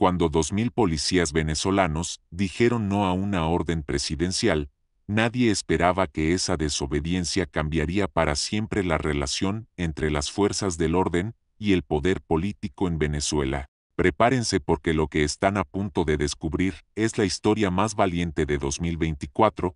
Cuando 2.000 policías venezolanos dijeron no a una orden presidencial, nadie esperaba que esa desobediencia cambiaría para siempre la relación entre las fuerzas del orden y el poder político en Venezuela. Prepárense porque lo que están a punto de descubrir es la historia más valiente de 2024,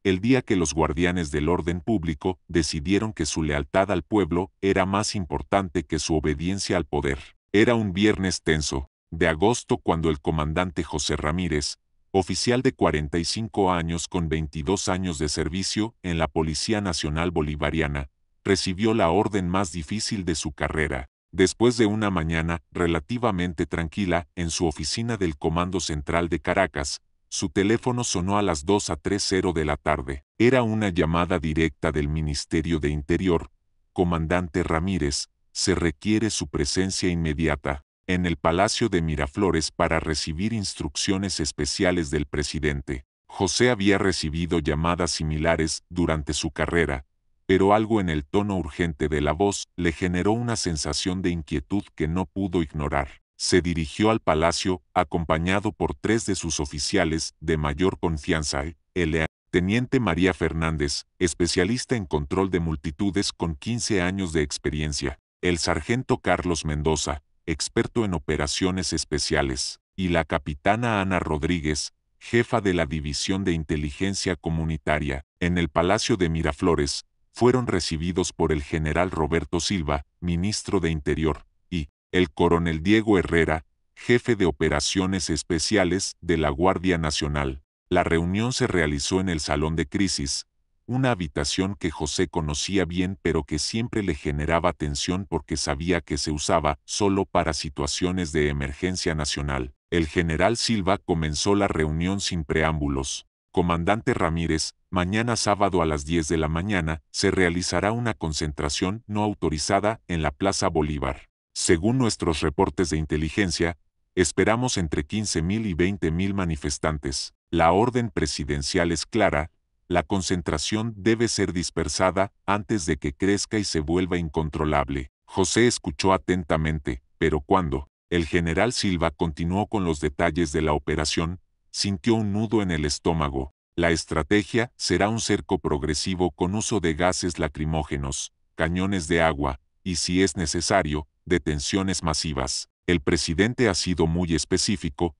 el día que los guardianes del orden público decidieron que su lealtad al pueblo era más importante que su obediencia al poder. Era un viernes tenso, de agosto, cuando el comandante José Ramírez, oficial de 45 años con 22 años de servicio en la Policía Nacional Bolivariana, recibió la orden más difícil de su carrera. Después de una mañana relativamente tranquila en su oficina del Comando Central de Caracas, su teléfono sonó a las 2:30 de la tarde. Era una llamada directa del Ministerio de Interior. Comandante Ramírez, se requiere su presencia inmediata en el Palacio de Miraflores para recibir instrucciones especiales del presidente. José había recibido llamadas similares durante su carrera, pero algo en el tono urgente de la voz le generó una sensación de inquietud que no pudo ignorar. Se dirigió al palacio, acompañado por 3 de sus oficiales de mayor confianza, el Teniente María Fernández, especialista en control de multitudes con 15 años de experiencia, el sargento Carlos Mendoza, experto en operaciones especiales, y la capitana Ana Rodríguez, jefa de la División de Inteligencia Comunitaria. En el Palacio de Miraflores, fueron recibidos por el general Roberto Silva, ministro de Interior, y el coronel Diego Herrera, jefe de operaciones especiales de la Guardia Nacional. La reunión se realizó en el Salón de Crisis, una habitación que José conocía bien pero que siempre le generaba tensión porque sabía que se usaba solo para situaciones de emergencia nacional. El general Silva comenzó la reunión sin preámbulos. Comandante Ramírez, mañana sábado a las 10 de la mañana se realizará una concentración no autorizada en la Plaza Bolívar. Según nuestros reportes de inteligencia, esperamos entre 15.000 y 20.000 manifestantes. La orden presidencial es clara: la concentración debe ser dispersada antes de que crezca y se vuelva incontrolable. José escuchó atentamente, pero cuando el general Silva continuó con los detalles de la operación, sintió un nudo en el estómago. La estrategia será un cerco progresivo con uso de gases lacrimógenos, cañones de agua, y si es necesario, detenciones masivas. El presidente ha sido muy específico: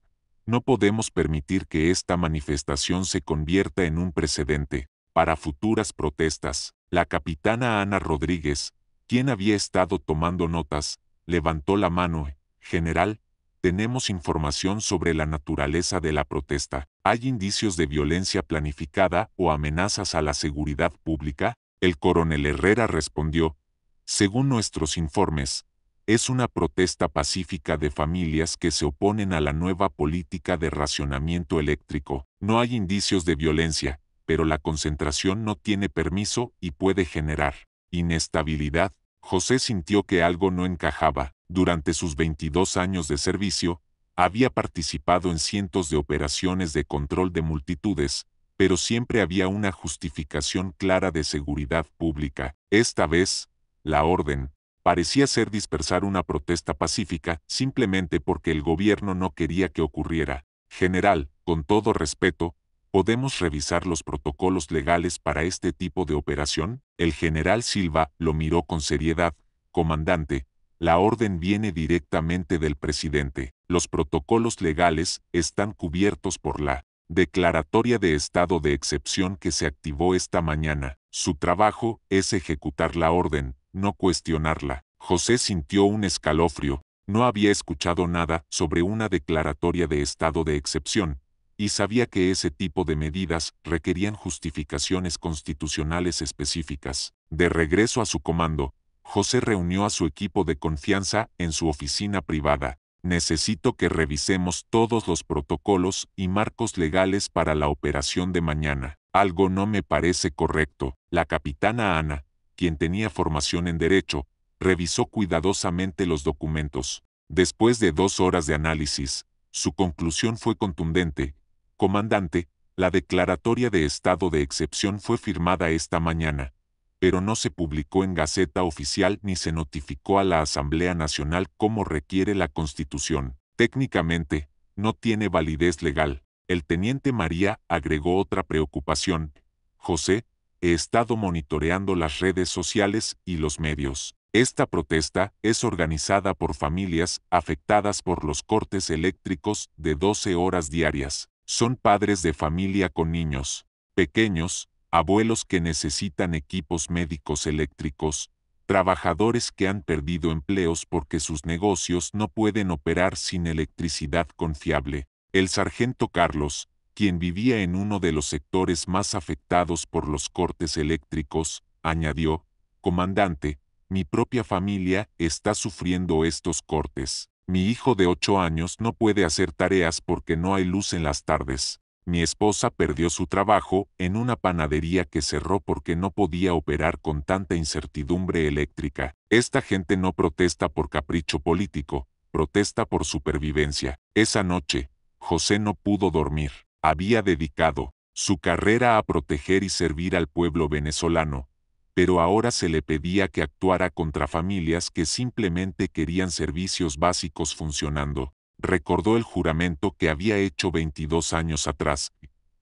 no podemos permitir que esta manifestación se convierta en un precedente para futuras protestas. La capitana Ana Rodríguez, quien había estado tomando notas, levantó la mano. General, tenemos información sobre la naturaleza de la protesta. ¿Hay indicios de violencia planificada o amenazas a la seguridad pública? El coronel Herrera respondió: según nuestros informes, es una protesta pacífica de familias que se oponen a la nueva política de racionamiento eléctrico. No hay indicios de violencia, pero la concentración no tiene permiso y puede generar inestabilidad. José sintió que algo no encajaba. Durante sus 22 años de servicio, había participado en cientos de operaciones de control de multitudes, pero siempre había una justificación clara de seguridad pública. Esta vez, la orden parecía ser dispersar una protesta pacífica simplemente porque el gobierno no quería que ocurriera. General, con todo respeto, ¿podemos revisar los protocolos legales para este tipo de operación? El general Silva lo miró con seriedad. Comandante, la orden viene directamente del presidente. Los protocolos legales están cubiertos por la declaratoria de estado de excepción que se activó esta mañana. Su trabajo es ejecutar la orden, no cuestionarla. José sintió un escalofrío. No había escuchado nada sobre una declaratoria de estado de excepción, y sabía que ese tipo de medidas requerían justificaciones constitucionales específicas. De regreso a su comando, José reunió a su equipo de confianza en su oficina privada. Necesito que revisemos todos los protocolos y marcos legales para la operación de mañana. Algo no me parece correcto. La capitana Ana, quien tenía formación en Derecho, revisó cuidadosamente los documentos. Después de 2 horas de análisis, su conclusión fue contundente. Comandante, la declaratoria de estado de excepción fue firmada esta mañana, pero no se publicó en Gaceta Oficial ni se notificó a la Asamblea Nacional como requiere la Constitución. Técnicamente, no tiene validez legal. El teniente María agregó otra preocupación. José, he estado monitoreando las redes sociales y los medios. Esta protesta es organizada por familias afectadas por los cortes eléctricos de 12 horas diarias. Son padres de familia con niños pequeños, abuelos que necesitan equipos médicos eléctricos, trabajadores que han perdido empleos porque sus negocios no pueden operar sin electricidad confiable. El sargento Carlos, quien vivía en uno de los sectores más afectados por los cortes eléctricos, añadió, «Comandante, mi propia familia está sufriendo estos cortes. Mi hijo de 8 años no puede hacer tareas porque no hay luz en las tardes. Mi esposa perdió su trabajo en una panadería que cerró porque no podía operar con tanta incertidumbre eléctrica. Esta gente no protesta por capricho político, protesta por supervivencia». Esa noche, José no pudo dormir. Había dedicado su carrera a proteger y servir al pueblo venezolano, pero ahora se le pedía que actuara contra familias que simplemente querían servicios básicos funcionando. Recordó el juramento que había hecho 22 años atrás.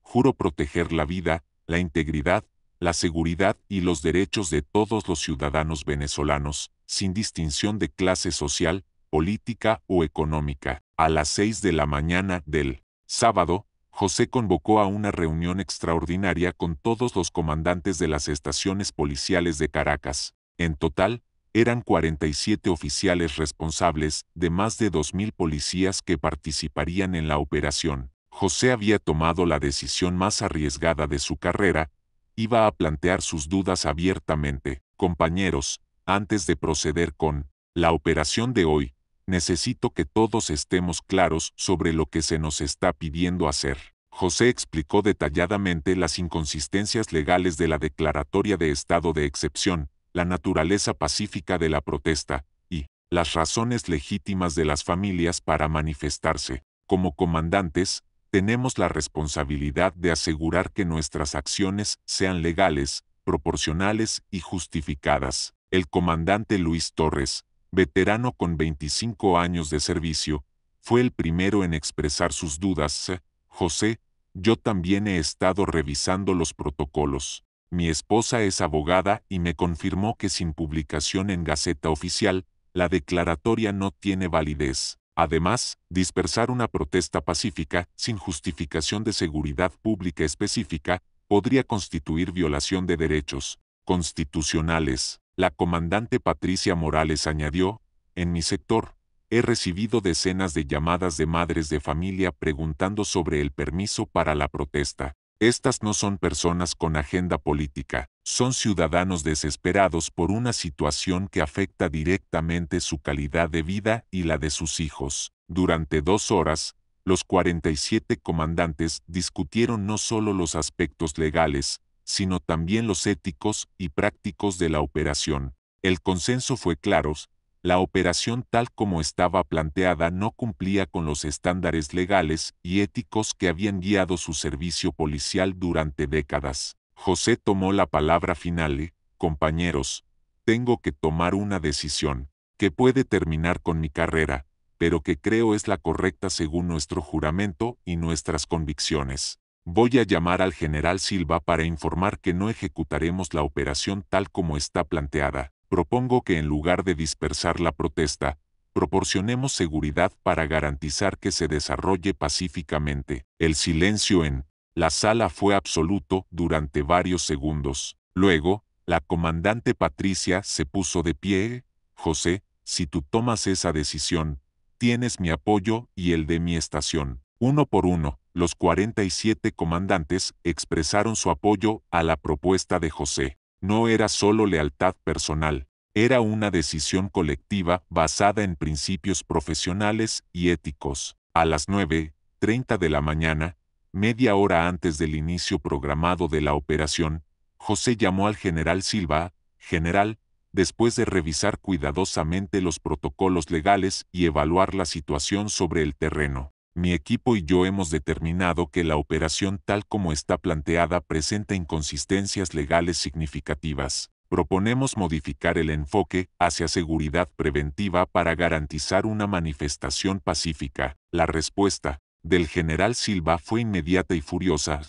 Juro proteger la vida, la integridad, la seguridad y los derechos de todos los ciudadanos venezolanos, sin distinción de clase social, política o económica. A las 6 de la mañana del sábado, José convocó a una reunión extraordinaria con todos los comandantes de las estaciones policiales de Caracas. En total, eran 47 oficiales responsables de más de 2.000 policías que participarían en la operación. José había tomado la decisión más arriesgada de su carrera, iba a plantear sus dudas abiertamente. Compañeros, antes de proceder con la operación de hoy, necesito que todos estemos claros sobre lo que se nos está pidiendo hacer. José explicó detalladamente las inconsistencias legales de la declaratoria de estado de excepción, la naturaleza pacífica de la protesta, y las razones legítimas de las familias para manifestarse. Como comandantes, tenemos la responsabilidad de asegurar que nuestras acciones sean legales, proporcionales y justificadas. El comandante Luis Torres, veterano con 25 años de servicio, fue el primero en expresar sus dudas. José, yo también he estado revisando los protocolos. Mi esposa es abogada y me confirmó que sin publicación en Gaceta Oficial, la declaratoria no tiene validez. Además, dispersar una protesta pacífica, sin justificación de seguridad pública específica, podría constituir violación de derechos constitucionales. La comandante Patricia Morales añadió, en mi sector, he recibido decenas de llamadas de madres de familia preguntando sobre el permiso para la protesta. Estas no son personas con agenda política, son ciudadanos desesperados por una situación que afecta directamente su calidad de vida y la de sus hijos. Durante 2 horas, los 47 comandantes discutieron no solo los aspectos legales, sino también los éticos y prácticos de la operación. El consenso fue claro. La operación tal como estaba planteada no cumplía con los estándares legales y éticos que habían guiado su servicio policial durante décadas. José tomó la palabra final. Compañeros, tengo que tomar una decisión, que puede terminar con mi carrera, pero que creo es la correcta según nuestro juramento y nuestras convicciones. Voy a llamar al general Silva para informar que no ejecutaremos la operación tal como está planteada. Propongo que en lugar de dispersar la protesta, proporcionemos seguridad para garantizar que se desarrolle pacíficamente. El silencio en la sala fue absoluto durante varios segundos. Luego, la comandante Patricia se puso de pie. José, si tú tomas esa decisión, tienes mi apoyo y el de mi estación. Uno por uno, los 47 comandantes expresaron su apoyo a la propuesta de José. No era solo lealtad personal, era una decisión colectiva basada en principios profesionales y éticos. A las 9:30 de la mañana, media hora antes del inicio programado de la operación, José llamó al general Silva. General, después de revisar cuidadosamente los protocolos legales y evaluar la situación sobre el terreno, mi equipo y yo hemos determinado que la operación tal como está planteada presenta inconsistencias legales significativas. Proponemos modificar el enfoque hacia seguridad preventiva para garantizar una manifestación pacífica. La respuesta del general Silva fue inmediata y furiosa.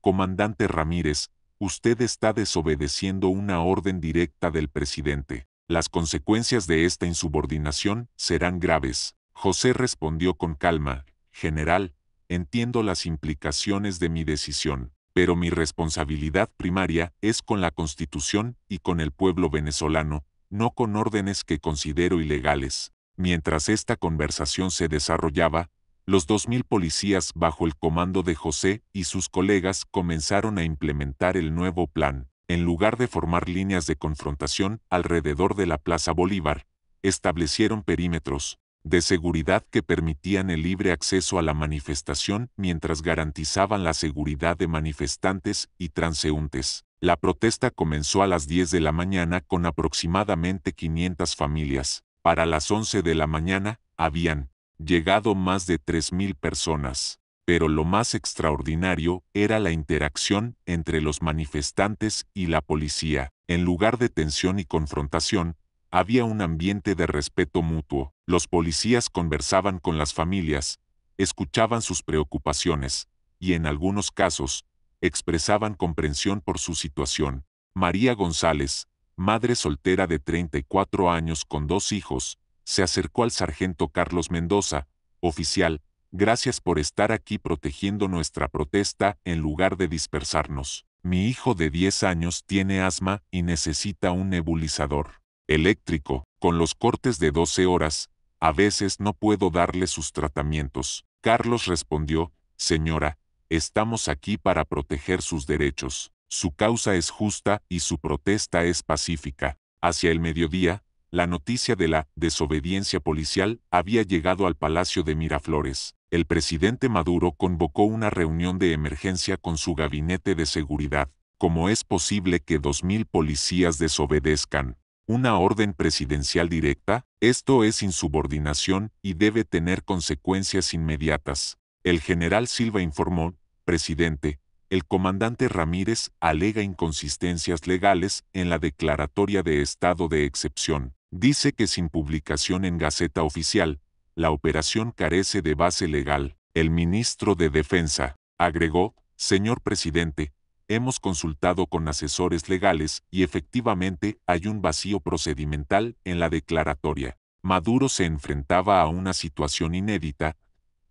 Comandante Ramírez, usted está desobedeciendo una orden directa del presidente. Las consecuencias de esta insubordinación serán graves. José respondió con calma, general, entiendo las implicaciones de mi decisión, pero mi responsabilidad primaria es con la Constitución y con el pueblo venezolano, no con órdenes que considero ilegales. Mientras esta conversación se desarrollaba, los 2000 policías bajo el comando de José y sus colegas comenzaron a implementar el nuevo plan. En lugar de formar líneas de confrontación alrededor de la Plaza Bolívar, establecieron perímetros de seguridad que permitían el libre acceso a la manifestación mientras garantizaban la seguridad de manifestantes y transeúntes. La protesta comenzó a las 10 de la mañana con aproximadamente 500 familias. Para las 11 de la mañana, habían llegado más de 3000 personas. Pero lo más extraordinario era la interacción entre los manifestantes y la policía. En lugar de tensión y confrontación, había un ambiente de respeto mutuo. Los policías conversaban con las familias, escuchaban sus preocupaciones, y en algunos casos, expresaban comprensión por su situación. María González, madre soltera de 34 años con 2 hijos, se acercó al sargento Carlos Mendoza, oficial, gracias por estar aquí protegiendo nuestra protesta en lugar de dispersarnos. Mi hijo de 10 años tiene asma y necesita un nebulizador eléctrico. Con los cortes de 12 horas, a veces no puedo darle sus tratamientos. Carlos respondió, señora, estamos aquí para proteger sus derechos. Su causa es justa y su protesta es pacífica. Hacia el mediodía, la noticia de la desobediencia policial había llegado al Palacio de Miraflores. El presidente Maduro convocó una reunión de emergencia con su gabinete de seguridad. ¿Cómo es posible que 2000 policías desobedezcan una orden presidencial directa? Esto es insubordinación y debe tener consecuencias inmediatas. El general Silva informó, presidente, el comandante Ramírez alega inconsistencias legales en la declaratoria de estado de excepción. Dice que sin publicación en Gaceta Oficial, la operación carece de base legal. El ministro de Defensa agregó, señor presidente, hemos consultado con asesores legales y efectivamente hay un vacío procedimental en la declaratoria. Maduro se enfrentaba a una situación inédita.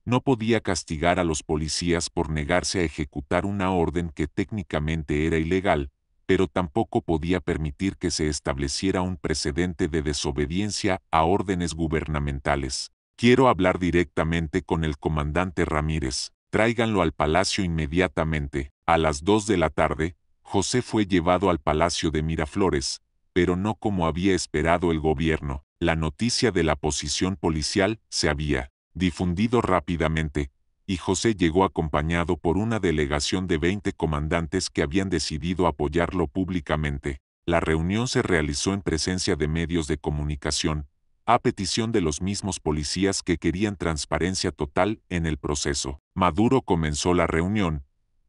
No podía castigar a los policías por negarse a ejecutar una orden que técnicamente era ilegal, pero tampoco podía permitir que se estableciera un precedente de desobediencia a órdenes gubernamentales. Quiero hablar directamente con el comandante Ramírez. Tráiganlo al palacio inmediatamente. A las 2 de la tarde, José fue llevado al Palacio de Miraflores, pero no como había esperado el gobierno. La noticia de la posición policial se había difundido rápidamente, y José llegó acompañado por una delegación de 20 comandantes que habían decidido apoyarlo públicamente. La reunión se realizó en presencia de medios de comunicación, a petición de los mismos policías que querían transparencia total en el proceso. Maduro comenzó la reunión.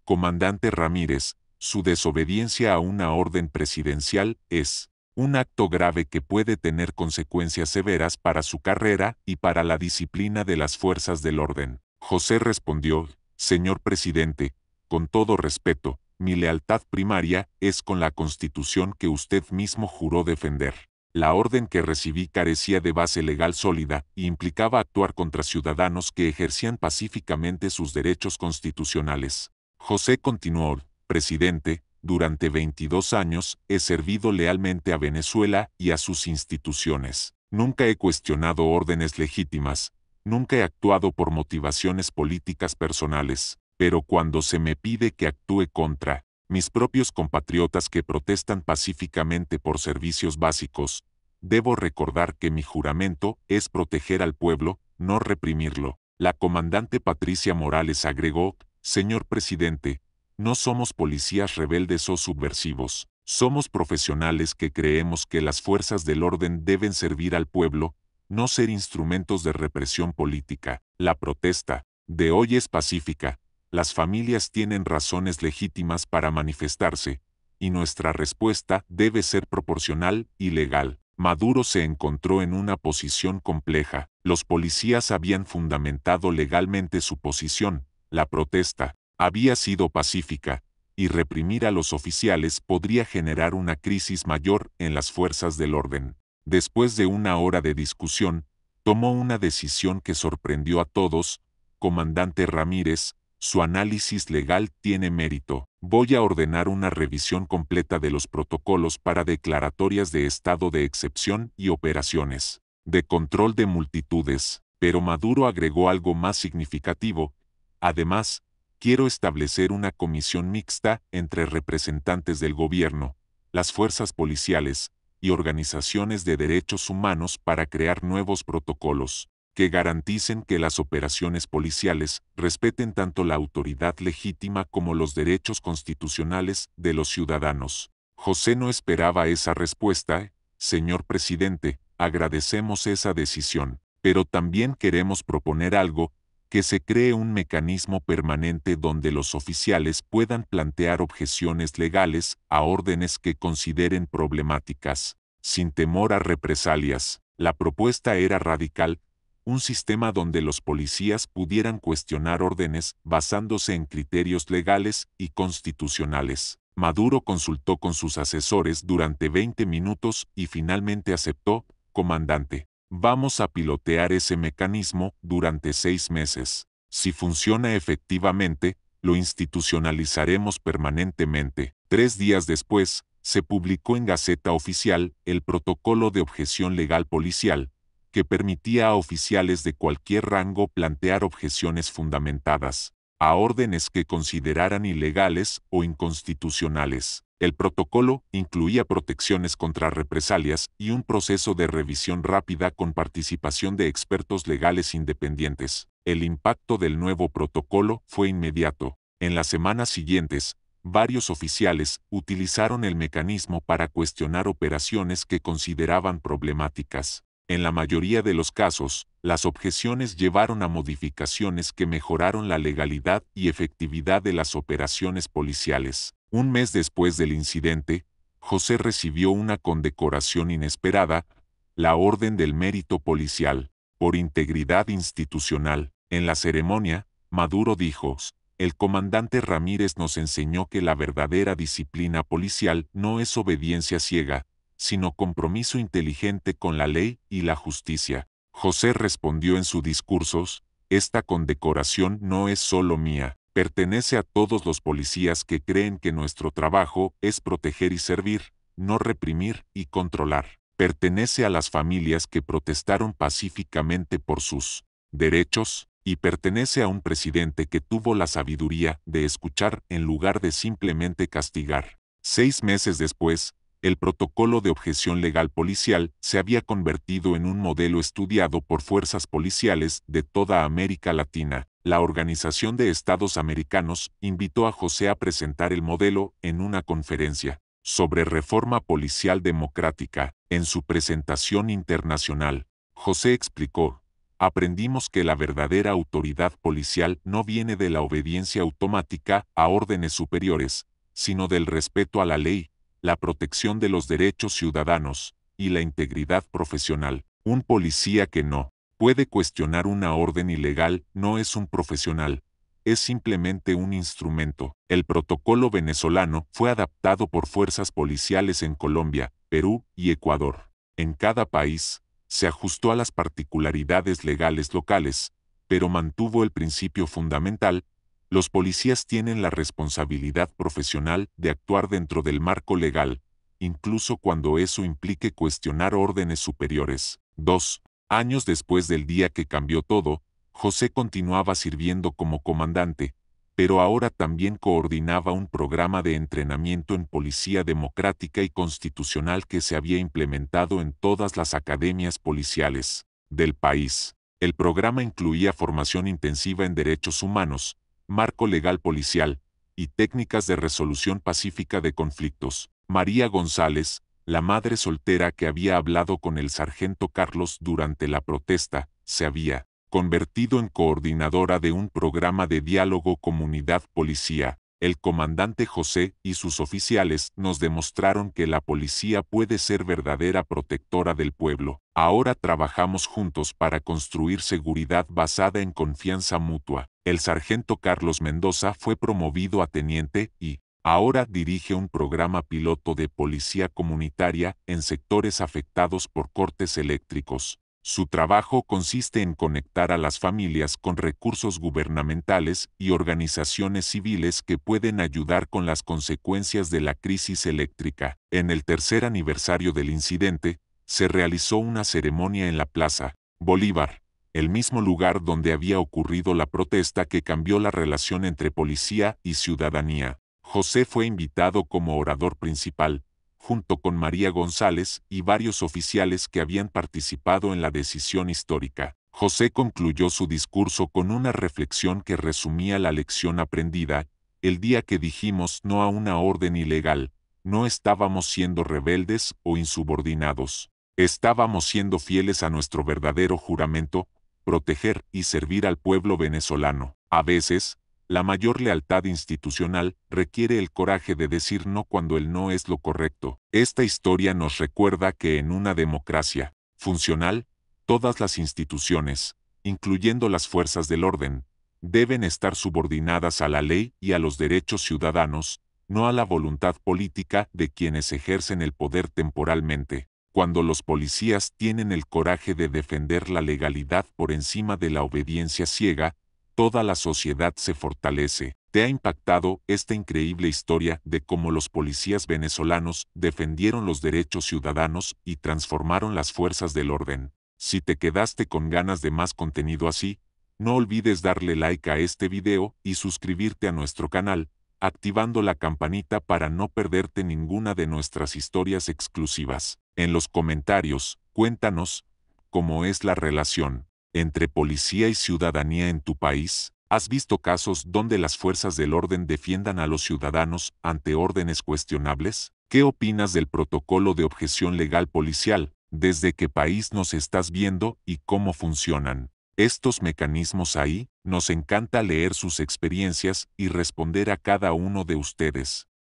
Comandante Ramírez, su desobediencia a una orden presidencial es un acto grave que puede tener consecuencias severas para su carrera y para la disciplina de las fuerzas del orden. José respondió, señor presidente, con todo respeto, mi lealtad primaria es con la Constitución que usted mismo juró defender. La orden que recibí carecía de base legal sólida y implicaba actuar contra ciudadanos que ejercían pacíficamente sus derechos constitucionales. José continuó, presidente, durante 22 años he servido lealmente a Venezuela y a sus instituciones. Nunca he cuestionado órdenes legítimas, nunca he actuado por motivaciones políticas personales, pero cuando se me pide que actúe contra mis propios compatriotas que protestan pacíficamente por servicios básicos, debo recordar que mi juramento es proteger al pueblo, no reprimirlo. La comandante Patricia Morales agregó, señor presidente, no somos policías rebeldes o subversivos, somos profesionales que creemos que las fuerzas del orden deben servir al pueblo, no ser instrumentos de represión política. La protesta de hoy es pacífica, las familias tienen razones legítimas para manifestarse, y nuestra respuesta debe ser proporcional y legal. Maduro se encontró en una posición compleja. Los policías habían fundamentado legalmente su posición, la protesta había sido pacífica, y reprimir a los oficiales podría generar una crisis mayor en las fuerzas del orden. Después de una hora de discusión, tomó una decisión que sorprendió a todos. Comandante Ramírez, su análisis legal tiene mérito. Voy a ordenar una revisión completa de los protocolos para declaratorias de estado de excepción y operaciones de control de multitudes. Pero Maduro agregó algo más significativo. Además, quiero establecer una comisión mixta entre representantes del gobierno, las fuerzas policiales y organizaciones de derechos humanos para crear nuevos protocolos que garanticen que las operaciones policiales respeten tanto la autoridad legítima como los derechos constitucionales de los ciudadanos. José no esperaba esa respuesta. Señor presidente, agradecemos esa decisión, pero también queremos proponer algo, que se cree un mecanismo permanente donde los oficiales puedan plantear objeciones legales a órdenes que consideren problemáticas, sin temor a represalias. La propuesta era radical, un sistema donde los policías pudieran cuestionar órdenes basándose en criterios legales y constitucionales. Maduro consultó con sus asesores durante 20 minutos y finalmente aceptó. Comandante, vamos a pilotear ese mecanismo durante 6 meses. Si funciona efectivamente, lo institucionalizaremos permanentemente. 3 días después, se publicó en Gaceta Oficial el Protocolo de Objeción Legal Policial, que permitía a oficiales de cualquier rango plantear objeciones fundamentadas a órdenes que consideraran ilegales o inconstitucionales. El protocolo incluía protecciones contra represalias y un proceso de revisión rápida con participación de expertos legales independientes. El impacto del nuevo protocolo fue inmediato. En las semanas siguientes, varios oficiales utilizaron el mecanismo para cuestionar operaciones que consideraban problemáticas. En la mayoría de los casos, las objeciones llevaron a modificaciones que mejoraron la legalidad y efectividad de las operaciones policiales. Un mes después del incidente, José recibió una condecoración inesperada, la Orden del Mérito Policial, por integridad institucional. En la ceremonia, Maduro dijo: el comandante Ramírez nos enseñó que la verdadera disciplina policial no es obediencia ciega, sino compromiso inteligente con la ley y la justicia. José respondió en su discurso: esta condecoración no es solo mía, pertenece a todos los policías que creen que nuestro trabajo es proteger y servir, no reprimir y controlar. Pertenece a las familias que protestaron pacíficamente por sus derechos, y pertenece a un presidente que tuvo la sabiduría de escuchar en lugar de simplemente castigar. 6 meses después, el protocolo de objeción legal policial se había convertido en un modelo estudiado por fuerzas policiales de toda América Latina. La Organización de Estados Americanos invitó a José a presentar el modelo en una conferencia sobre reforma policial democrática. En su presentación internacional, José explicó: aprendimos que la verdadera autoridad policial no viene de la obediencia automática a órdenes superiores, sino del respeto a la ley, la protección de los derechos ciudadanos y la integridad profesional. Un policía que no puede cuestionar una orden ilegal no es un profesional, es simplemente un instrumento. El protocolo venezolano fue adaptado por fuerzas policiales en Colombia, Perú y Ecuador. En cada país, se ajustó a las particularidades legales locales, pero mantuvo el principio fundamental: los policías tienen la responsabilidad profesional de actuar dentro del marco legal, incluso cuando eso implique cuestionar órdenes superiores. 2 años después del día que cambió todo, José continuaba sirviendo como comandante, pero ahora también coordinaba un programa de entrenamiento en policía democrática y constitucional que se había implementado en todas las academias policiales del país. El programa incluía formación intensiva en derechos humanos, marco legal policial y técnicas de resolución pacífica de conflictos. María González, la madre soltera que había hablado con el sargento Carlos durante la protesta, se había convertido en coordinadora de un programa de diálogo comunidad-policía. El comandante José y sus oficiales nos demostraron que la policía puede ser verdadera protectora del pueblo. Ahora trabajamos juntos para construir seguridad basada en confianza mutua. El sargento Carlos Mendoza fue promovido a teniente y ahora dirige un programa piloto de policía comunitaria en sectores afectados por cortes eléctricos. Su trabajo consiste en conectar a las familias con recursos gubernamentales y organizaciones civiles que pueden ayudar con las consecuencias de la crisis eléctrica. En el tercer aniversario del incidente, se realizó una ceremonia en la Plaza Bolívar, el mismo lugar donde había ocurrido la protesta que cambió la relación entre policía y ciudadanía. José fue invitado como orador principal, junto con María González y varios oficiales que habían participado en la decisión histórica. José concluyó su discurso con una reflexión que resumía la lección aprendida: el día que dijimos no a una orden ilegal, no estábamos siendo rebeldes o insubordinados. Estábamos siendo fieles a nuestro verdadero juramento: proteger y servir al pueblo venezolano. A veces, la mayor lealtad institucional requiere el coraje de decir no cuando el no es lo correcto. Esta historia nos recuerda que en una democracia funcional, todas las instituciones, incluyendo las fuerzas del orden, deben estar subordinadas a la ley y a los derechos ciudadanos, no a la voluntad política de quienes ejercen el poder temporalmente. Cuando los policías tienen el coraje de defender la legalidad por encima de la obediencia ciega, toda la sociedad se fortalece. ¿Te ha impactado esta increíble historia de cómo los policías venezolanos defendieron los derechos ciudadanos y transformaron las fuerzas del orden? Si te quedaste con ganas de más contenido así, no olvides darle like a este video y suscribirte a nuestro canal, activando la campanita para no perderte ninguna de nuestras historias exclusivas. En los comentarios, cuéntanos cómo es la relación entre policía y ciudadanía en tu país. ¿Has visto casos donde las fuerzas del orden defiendan a los ciudadanos ante órdenes cuestionables? ¿Qué opinas del protocolo de objeción legal policial? ¿Desde qué país nos estás viendo y cómo funcionan estos mecanismos ahí? Nos encanta leer sus experiencias y responder a cada uno de ustedes.